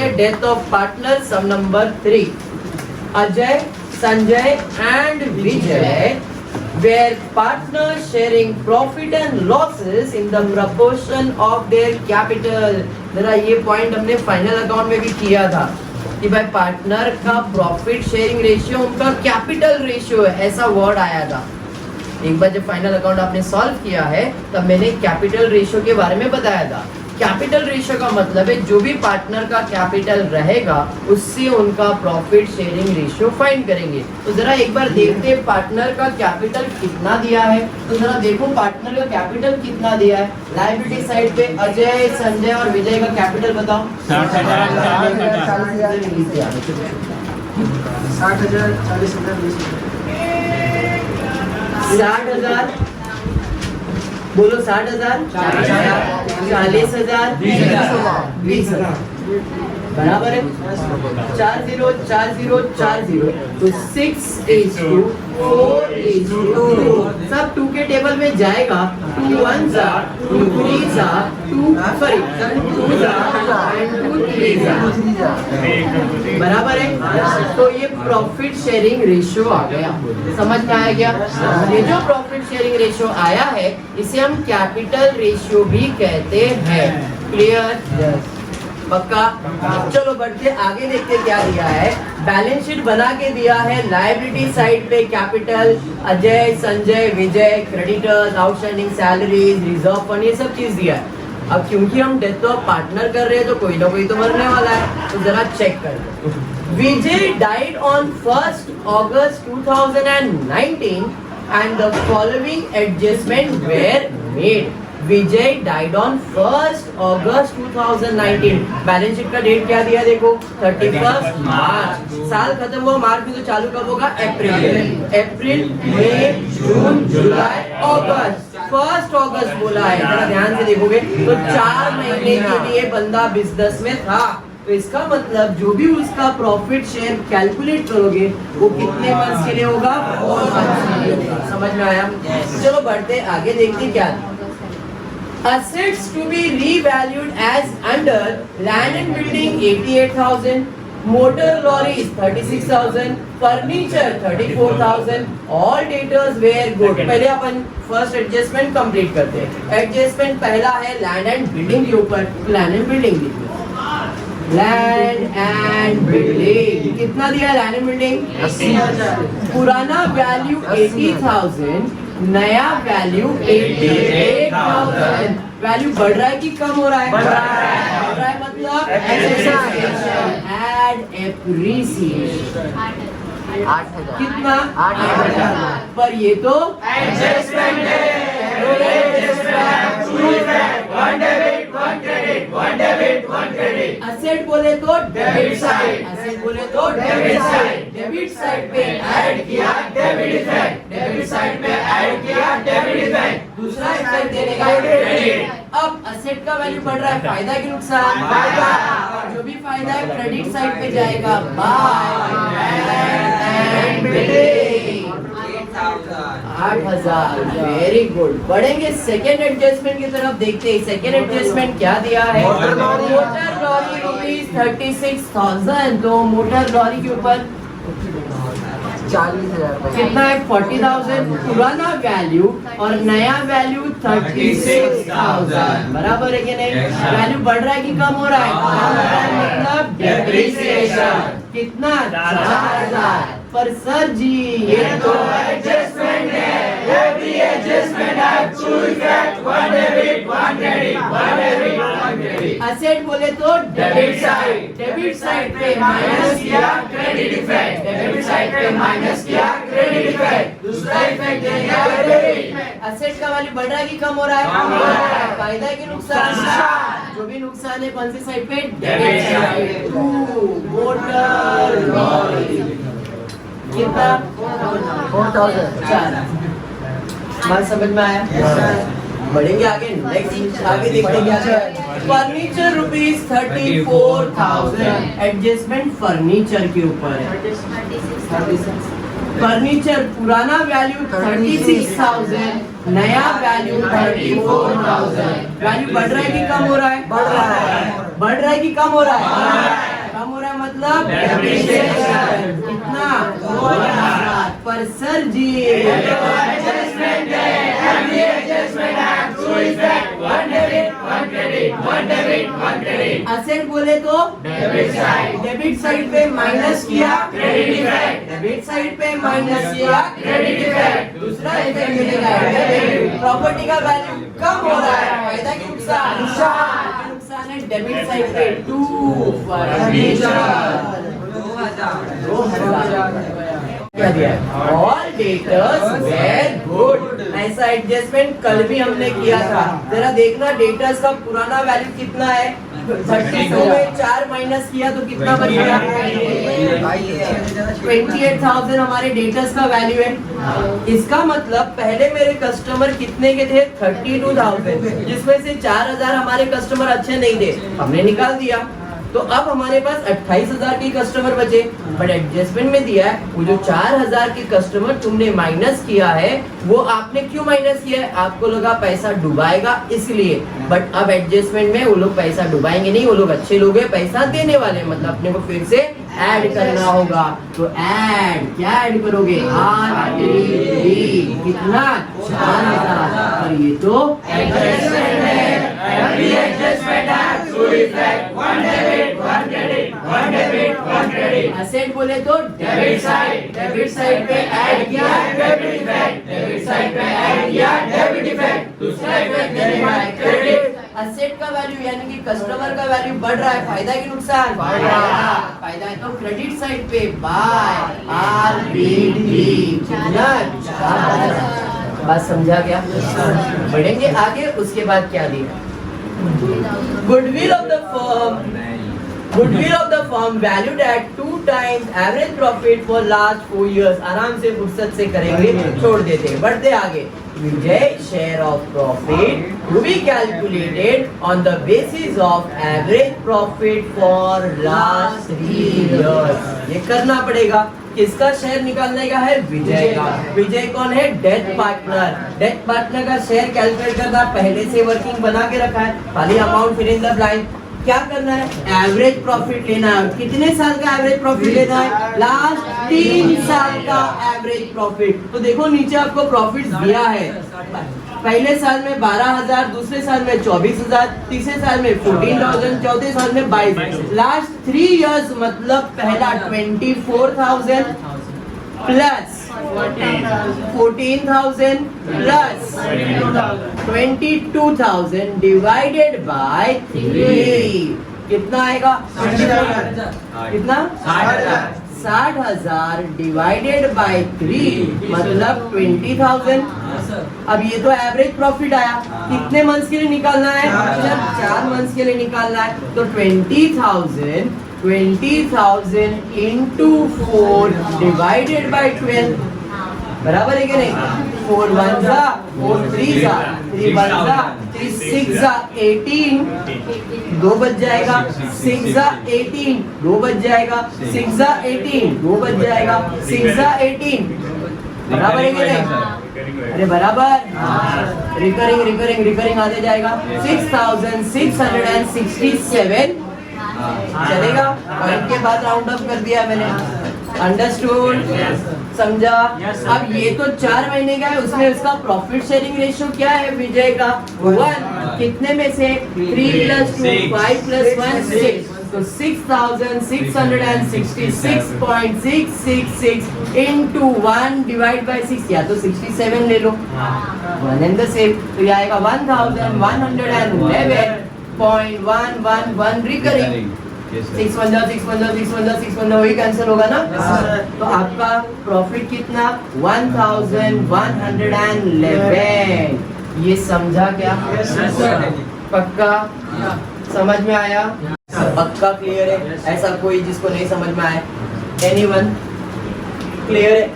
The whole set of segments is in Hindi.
है death of partner sum number 3. Ajay, Sanjay and Vijay were partners sharing profit and losses in the proportion of their capital. जरा ये पॉइंट हमने फाइनल अकाउंट में भी किया था कि भाई पार्टनर का प्रॉफिट शेयरिंग रेशियो उनका कैपिटल रेशियो है, ऐसा वर्ड आया था. एक बार जब फाइनल अकाउंट आपने सॉल्व किया है तब मैंने कैपिटल रेशियो के बारे में बताया था. कैपिटल रेशियो का मतलब है जो भी पार्टनर का कैपिटल रहेगा उससे उनका प्रॉफिट शेयरिंग रेशियो फाइंड करेंगे. तो जरा एक बार देखते हैं पार्टनर का कैपिटल कितना दिया है. तो जरा देखो पार्टनर का कैपिटल कितना दिया है. लायबिलिटी साइड पे अजय, संजय और विजय का कैपिटल बताओ. 60,000. बोलो 60,000, 40,000, 20,000. बराबर है. 40 40 40. तो 6:4:2 सब 2 के टेबल में जाएगा. 2 1s are 2 3s are 2 sorry 2 and 2 3s are. बराबर है. तो ये प्रॉफिट शेयरिंग रेशियो आ गया. समझ में आया क्या? ये जो प्रॉफिट शेयरिंग रेशियो आया है इसे हम कैपिटल रेशियो भी कहते हैं. क्लियर? पक्का? चलो बढ़ते आगे देखते क्या दिया है. बैलेंस शीट बना के दिया है. लायबिलिटी साइड पे capital Ajay, Sanjay, Vijay, creditors, outstanding salaries, reserve fund, ये सब चीज दिया है. अब क्योंकि हम डेथ ऑफ पार्टनर कर रहे हैं तो कोई ना कोई तो मरने वाला है. तो जरा चेक कर लो. Vijay died on 1st August 2019 and the following adjustment were made. Vijay died on 1st August 2019. Balance sheet का डेट क्या दिया देखो 31 मार्च. साल खत्म हुआ मार्च में तो चालू कब होगा? अप्रैल, मई, जून, जुलाई, अगस्त. 1st August बोला है. जरा ध्यान से देखोगे तो 4 महीने के लिए बंदा बिजनेस में था. तो इसका मतलब जो भी उसका प्रॉफिट शेयर कैलकुलेट करोगे वो कितने मंथ्स के लिए होगा? 4 मंथ्स के लिए होगा. समझ में आया? चलो बढ़ते आगे देखते क्या. Assets to be revalued as under land and building 88,000, motor lorries 36,000, furniture 34,000. All debtors were good. पहले अपन फर्स्ट एडजस्टमेंट कंप्लीट करते हैं. एडजस्टमेंट पहला है लैंड एंड बिल्डिंग के ऊपर. Land and building land and building कितना दिया? Land and building 80,000. पुराना वैल्यू 80,000, नया वैल्यू 88,000. वैल्यू बढ़ रहा है कि कम हो रहा है? बढ़ रहा है मतलब एड एप्रिसिएशन. 8,000. कितना? 8,000. पर ये तो एडजस्टमेंट है. असेट बोले तो डेबिट साइड. असेट बोले तो डेबिट साइड. डेबिट साइड पे ऐड किया डेबिट इफेक्ट. डेबिट साइड पे ऐड किया डेबिट इफेक्ट. दूसरा इफेक्ट देने का क्रेडिट. अब असेट का वैल्यू बढ़ रहा है. फायदा कि नुकसान? फायदा. जो भी फायदा है क्रेडिट साइड पे जाएगा. By and building 8,000. Very good. बढ़ेंगे सेकेंड एडजस्टमेंट की तरफ. देखते हैं सेकेंड एडजस्टमेंट क्या दिया है. Motor lorry rupees 36,000. तो मोटर लॉरी के ऊपर 40,000 कितना है? 40,000. पुराना वैल्यू और नया वैल्यू 36,000. बराबर है कि नहीं? वैल्यू बढ़ रहा है कि कम हो रहा है? मतलब डेप्रिसिएशन. कितना? 4,000. पर सर जी ये तो एडजस्टमेंट है. Every adjustment have two effect. One debit one credit. One debit one credit. Asset बोले तो डेबिट साइड. डेबिट साइड पे माइनस किया क्रेडिट इफेक्ट. डेबिट साइड पे माइनस किया क्रेडिट इफेक्ट. दूसरा इफेक्ट देगा क्रेडिट. असेट का वैल्यू बढ़ रहा है कि कम हो रहा है? कम हो रहा है. फायदा कि नुकसान? जो भी नुकसान है कौन सी साइड पे? Debit side. मोटर लॉरी कितना? 4,000. बात समझ में आया? बढ़ेंगे आगे. नेक्स्ट आगे देखते क्या है. Furniture rupees 34,000. एडजस्टमेंट फर्नीचर के ऊपर है. फर्नीचर पुराना वैल्यू 36,000, नया वैल्यू 34,000. वैल्यू बढ़ रहा है कि कम हो रहा है? बढ़ रहा है. बढ़ रहा है कि कम हो रहा है? कम हो रहा है मतलब डेप्रिसिएशन कितना 2000 पर सर जी एडजस्टमेंट है every adjustment have two effect one debit one credit one debit one credit asset बोले तो डेबिट साइड पे माइनस किया क्रेडिट इफेक्ट डेबिट साइड पे माइनस किया क्रेडिट इफेक्ट दूसरा इफेक्ट मिलेगा प्रॉपर्टी का वैल्यू कम हो रहा है फायदा की नुकसान नुकसान है डेबिट साइड पे 2 क्या दिया ऑल डेटर्स वेर गुड ऐसा एडजस्टमेंट कल भी हमने किया था जरा देखना डेटर्स का पुराना वैल्यू कितना है 32 में 4 माइनस किया तो कितना बच गया 28,000 हमारे डेटर्स का वैल्यू है इसका मतलब पहले मेरे कस्टमर कितने के थे 32,000 जिसमें से 4,000 हमारे कस्टमर अच्छे नहीं थे हमने निकाल दिया तो अब हमारे पास 28,000 के कस्टमर बचे बट एडजस्टमेंट में दिया है वो जो 4,000 के कस्टमर तुमने माइनस किया है वो आपने क्यों माइनस किया है आपको लगा पैसा डुबाएगा इसलिए बट अब एडजस्टमेंट में वो लोग पैसा डुबाएंगे नहीं वो लोग अच्छे लोग हैं पैसा देने वाले मतलब अपने को फिर से ऐड करना होगा तो ऐड क्या ऐड करोगे कितना 4,000 और ये तो एडजस्टमेंट है every adjustment have two effect one debit one credit one debit one credit asset बोले तो डेबिट साइड पे ऐड किया डेबिट इफेक्ट डेबिट साइड पे ऐड किया डेबिट इफेक्ट दूसरा इफेक्ट देने क्रेडिट असेट का वैल्यू यानी कि कस्टमर का वैल्यू बढ़ रहा है फायदा की नुकसान फायदा है तो क्रेडिट साइड पे बाय आरबीडी बात समझा क्या बढ़ेंगे आगे उसके बाद क्या दिया Goodwill of the firm valued at 2 times average profit for last 4 years. आराम से फुर्सत से करेंगे छोड़ देते हैं बढ़ते आगे Vijay share of profit to be calculated on the basis of average profit for last 3 years. ये करना पड़ेगा किसका शेयर निकालने का है विजय का विजय कौन है डेथ पार्टनर का शेयर कैलकुलेट करना पहले से वर्किंग बना के रखा है खाली अमाउंट फिर इन द ब्लैंक क्या करना है एवरेज प्रॉफिट लेना है कितने साल का एवरेज प्रॉफिट लेना है लास्ट 3 साल का एवरेज प्रॉफिट तो देखो नीचे आपको प्रॉफिट दिया है पहले साल में 12,000 दूसरे साल में 24,000 तीसरे साल में 14,000 चौथे साल में 22 लास्ट 3 इयर्स मतलब पहला 24,000 प्लस 14,000 प्लस 22,000 डिवाइडेड बाय 3 कितना आएगा कितना 60,000 डिवाइडेड बाय 3 मतलब 20,000 अब ये तो एवरेज प्रॉफिट आया कितने मंथ्स के लिए निकालना है 4 मंथ्स के लिए निकालना है तो 20,000 into 4 डिवाइडेड बाय 12 बराबर है कि नहीं 4 1 जा 4 3 जा 3 1 जा 3 6 जा 18 2 बच जाएगा 6 जा 18 2 बच जाएगा 6 जा 18 2 बच जाएगा 6 जा 18 बराबर है कि नहीं अरे बराबर रिकरिंग आते जाएगा 6,667 चलेगा और इनके बाद राउंड अप कर दिया मैंने अंडरस्टूड समझा अब ये तो 4 महीने का है उसमें उसका प्रॉफिट शेयरिंग रेशियो क्या है विजय का 1 कितने में से 3 + 2 5 + 1 6 तो 6,666.666 into 1 डिवाइड बाय 6 या तो 67 ले लो 1 एंड द सेम तो ये आएगा 1,111.111 रिकरिंग 6 वही कैंसिल होगा ना तो आपका प्रॉफिट कितना 1,111 ये समझा क्या पक्का समझ में आया पक्का क्लियर है ऐसा कोई जिसको नहीं समझ में आए एनीवन क्लियर है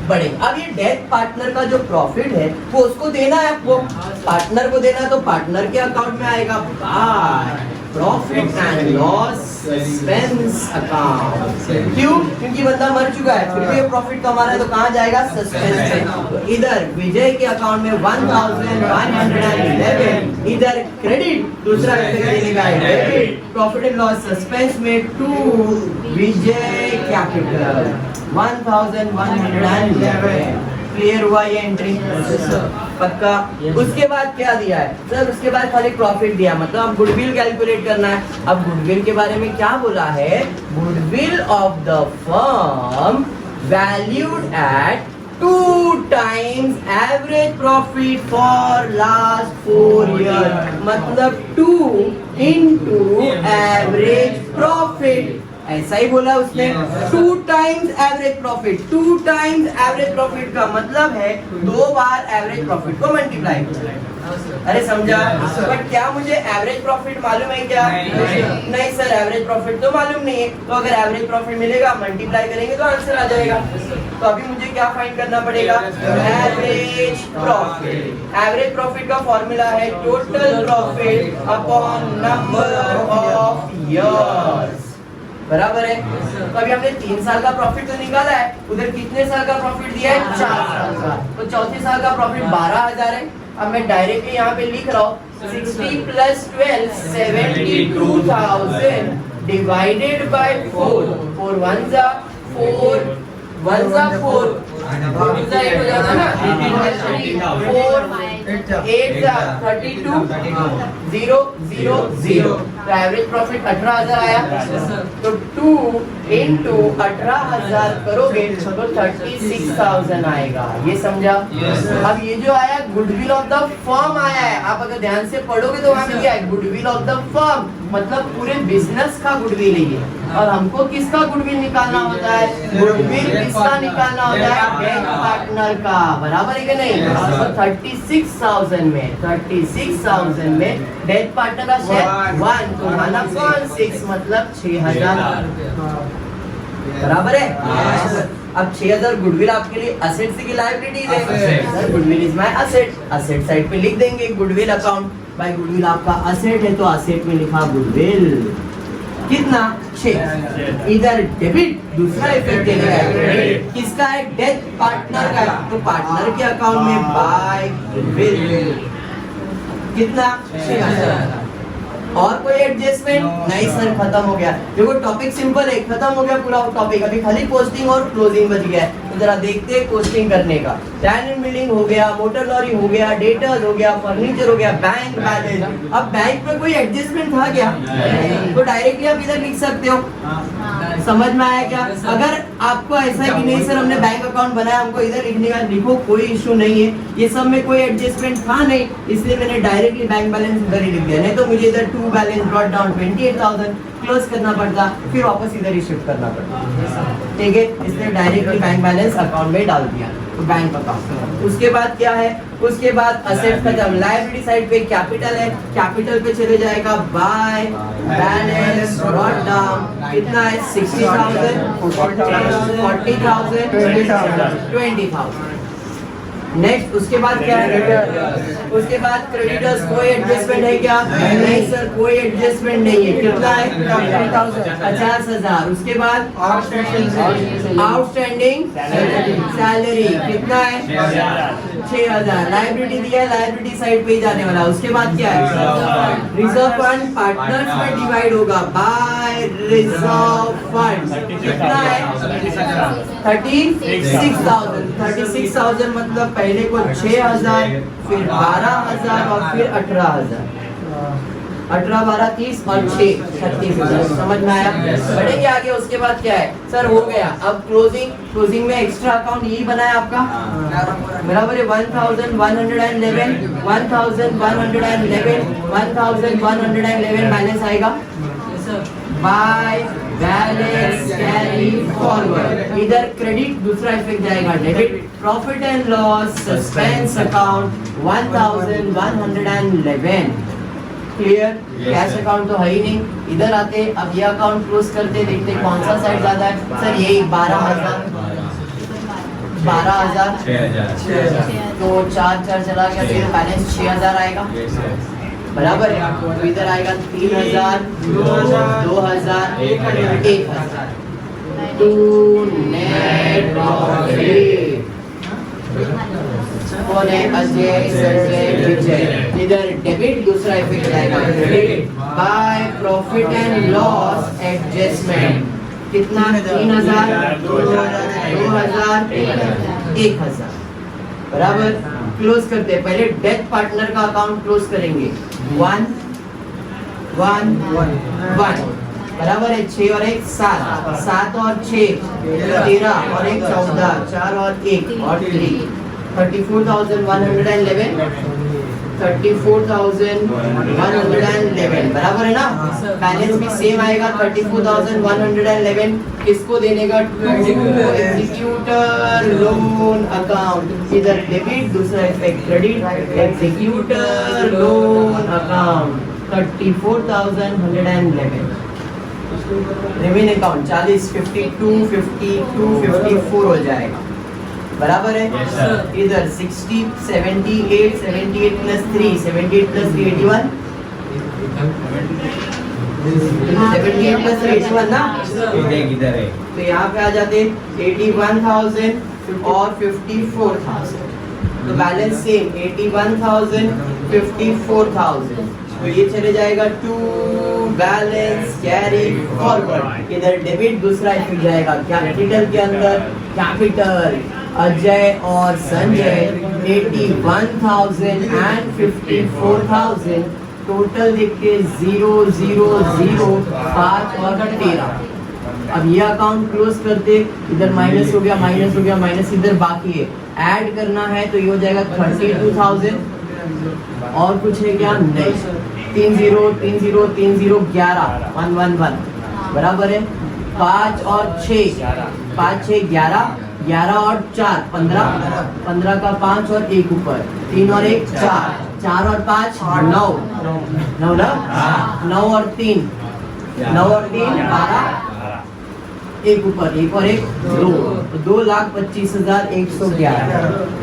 बड़े अब ये डेथ पार्टनर का जो प्रॉफिट है वो उसको देना है आपको पार्टनर को देना है तो पार्टनर के अकाउंट में आएगा by profit and loss suspense account. क्यों? क्योंकि बंदा मर चुका है, फिर भी प्रॉफिट कमा रहा है, तो कहाँ जाएगा? सस्पेंस में। तो इधर विजय के अकाउंट में 1111, इधर क्रेडिट, दूसरा देने का debit, profit and loss suspense में टू विजय कैपिटल 1111। क्लियर हुआ ये एंट्री? पक्का। उसके बाद क्या दिया है सर? उसके बाद खाली प्रॉफिट दिया, मतलब अब गुडविल कैलकुलेट करना है। अब गुडविल के बारे में क्या बोला है? Goodwill of the firm valued at 2 times average profit for last 4 years, मतलब 2 into एवरेज प्रॉफिट। ऐसा ही बोला उसने, 2 times average profit. 2 times average profit का मतलब है 2 बार एवरेज प्रॉफिट को मल्टीप्लाई। अरे समझा? बट क्या मुझे एवरेज प्रॉफिट मालूम है क्या? नहीं सर, एवरेज प्रॉफिट तो मालूम नहीं है। तो अगर एवरेज प्रॉफिट मिलेगा, मल्टीप्लाई करेंगे तो आंसर आ जाएगा। तो अभी मुझे क्या फाइंड करना पड़ेगा? Average profit. एवरेज प्रॉफिट का फॉर्मूला है total profit upon number of years. बराबर है। तो अभी हमने 3 साल का प्रॉफिट तो निकाला है, उधर कितने साल का प्रॉफिट दिया है? 4 साल का। तो चौथे साल का प्रॉफिट 12,000 है। अब मैं डायरेक्टली यहाँ पे लिख रहा हूँ 60 + 12 72,000 डिवाइडेड बाय 4। 4 1 जा 4 1 जा 4 4 जा 8 हो जाता ना, 4 8 जा 32 0 0 0। तो एवरेज प्रॉफिट 18,000 आया। तो 2 into 18,000 करोगे तो 36,000 आएगा। ये समझा? अब ये जो आया गुडविल ऑफ द फर्म आया है, आप अगर ध्यान से पढ़ोगे तो वहां पे क्या है? गुडविल ऑफ द फर्म, मतलब पूरे बिजनेस का गुडविल है ये। और हमको किसका गुडविल निकालना होता है? गुडविल किसका निकालना होता है? बैंक पार्टनर का। बराबर है कि नहीं? तो 36,000 में डेथ पार्टनर का शेयर 1 तो 1/6 मतलब 6,000। बराबर है? अब 6,000 गुडविल आपके लिए असेट्स की लायबिलिटीज है। Sir goodwill is my asset, asset side पे लिख देंगे गुडविल अकाउंट। भाई गुडविल आपका असेट है तो असेट में लिखा गुडविल कितना? 6। इधर डेबिट, दूसरा इफेक्ट देगा किसका है? डेथ पार्टनर का। तो पार्टनर के अकाउंट में बाय गुडविल कितना? 6,000। और कोई एडजस्टमेंट नहीं सर, खत्म हो गया। देखो टॉपिक सिंपल है, खत्म हो गया पूरा टॉपिक। अभी खाली पोस्टिंग और क्लोजिंग बच गया है। तो जरा देखते हैं पोस्टिंग करने का। लैंड एंड बिल्डिंग हो गया, मोटर लॉरी हो गया, डेटर्स हो गया, फर्नीचर हो गया, बैंक बैलेंस। अब बैंक में कोई एडजस्टमेंट था क्या? तो डायरेक्टली आप इधर लिख सकते हो। समझ में आया क्या? अगर आपको ऐसा है कि नहीं सर हमने बैंक अकाउंट बनाया, हमको इधर लिखने का, लिखो, कोई इशू नहीं है। ये सब में कोई एडजस्टमेंट था नहीं, इसलिए मैंने डायरेक्टली बैंक बैलेंस इधर ही लिख दिया। नहीं तो मुझे इधर to balance brought down 28,000 close करना पड़ता, फिर वापस इधर ही शिफ्ट करना पड़ता। ठीक है, इसलिए डायरेक्टली बैंक बैलेंस अकाउंट में डाल दिया, तो बैंक अकाउंट। उसके बाद क्या है? उसके बाद असेट खत्म। लायबिलिटी साइड पे कैपिटल है, कैपिटल पे चले जाएगा बाय बैलेंस ब्रॉट डाउन। कितना है? 60,000 40,000 20,000। नेक्स्ट उसके बाद क्या है? उसके बाद क्रेडिटर्स। कोई एडजस्टमेंट है क्या? नहीं सर, कोई एडजस्टमेंट नहीं है। कितना है? 50,000। उसके बाद आउटस्टैंडिंग सैलरी कितना है? 6,000। लायबिलिटी दिया है, लायबिलिटी साइड पे ही जाने वाला। उसके बाद क्या है? रिजर्व फंड पार्टनर्स में डिवाइड होगा बाय रिजर्व फंड। कितना है? 36,000। 36,000 मतलब पहले को 6,000, फिर 12,000 और फिर 18,000। 18 12 30 और 6 36,000। समझ में आया? बढ़ेंगे आगे। उसके बाद क्या है? सर हो गया। अब क्लोजिंग। क्लोजिंग में एक्स्ट्रा अकाउंट यही बनाया आपका, बराबर है। 1,111 1,111 बैलेंस आएगा बाय बैलेंस कैरी फॉरवर्ड। इधर क्रेडिट, दूसरा इफेक्ट जाएगा debit. Profit and loss suspense account 1,111। Clear? Cash account तो है ही नहीं। इधर आते, अब ये अकाउंट क्लोज करते, देखते कौन सा साइड ज्यादा है। सर यही 12,000 तो 4 4 चला गया, फिर बैलेंस 6,000 आएगा। बराबर है। तो इधर आएगा 3000, 2000, 1000। To net profit. कौन है? अजय, संजय, विजय। इधर डेबिट, दूसरा इफेक्ट आएगा credit by profit and loss adjustment. कितना? 3000, 2000, 1000। बराबर। क्लोज करते हैं। पहले डेथ पार्टनर का अकाउंट क्लोज करेंगे। 1 1 1 बराबर है। 6 और 1 7, 7 और 6 13 और 1 14, 4 और 1 और 3 34,111, 34,111 बराबर है ना। बैलेंस भी सेम आएगा 34,111। किसको देने का? Executor loan account. इधर डेबिट, दूसरा effect credit, executor loan account 34,111। Remain account 40, 52, 52, 54 हो जाएगा। बराबर है। इधर 60, 78, 78 प्लस 3, 78 प्लस 3 81, 78 प्लस 81 ना। इधर है तो यहाँ पे आ जाते 81,000 और 54,000। तो बैलेंस सेम 81,000, 54,000। तो ये चले जाएगा टू बैलेंस कैरी फॉरवर्ड। इधर डेबिट, दूसरा इफेक्ट जाएगा कैपिटल के अंदर। कैपिटल अजय और संजय 81,000 एंड 54,000। टोटल देखिए 0 0 0 5 और 13। अब ये अकाउंट क्लोज करते। इधर माइनस हो गया, माइनस हो गया, माइनस इधर बाकी है। ऐड करना है तो ये हो जाएगा 32,000। और कुछ है क्या? नहीं। 3 0 3 0 3 0 11 1 1 1 बराबर है। 5 और 6 5 6 11, 11 और 4 15, 15 का 5 और 1 ऊपर, 3 और 1 4, 4 और 5 9 9 ना। 9 और 3 9 और 3 12, 1 ऊपर, 1 और 1 2, 2,25,111।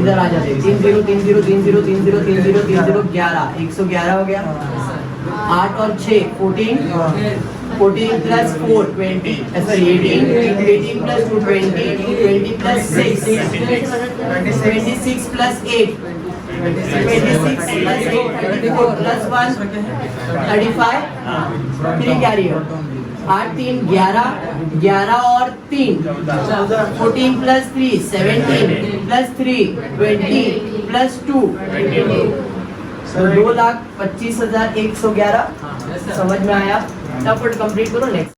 इधर आ जाते 3 0 3 0 3 0 3 0 3 0 3 0 11 111 हो गया। 8 और 6 14, 14 plus 4 20, sorry 18, 18 plus 2 20, 20 plus 6 26 plus 8 26 plus 8 34 plus 1 35 3 carry हो। 8 3 11, 11 और 3 14 plus 3 17 plus 3 20 plus 2 तो 2,25,111। समझ में आया? फटाफट कंप्लीट करो। नेक्स्ट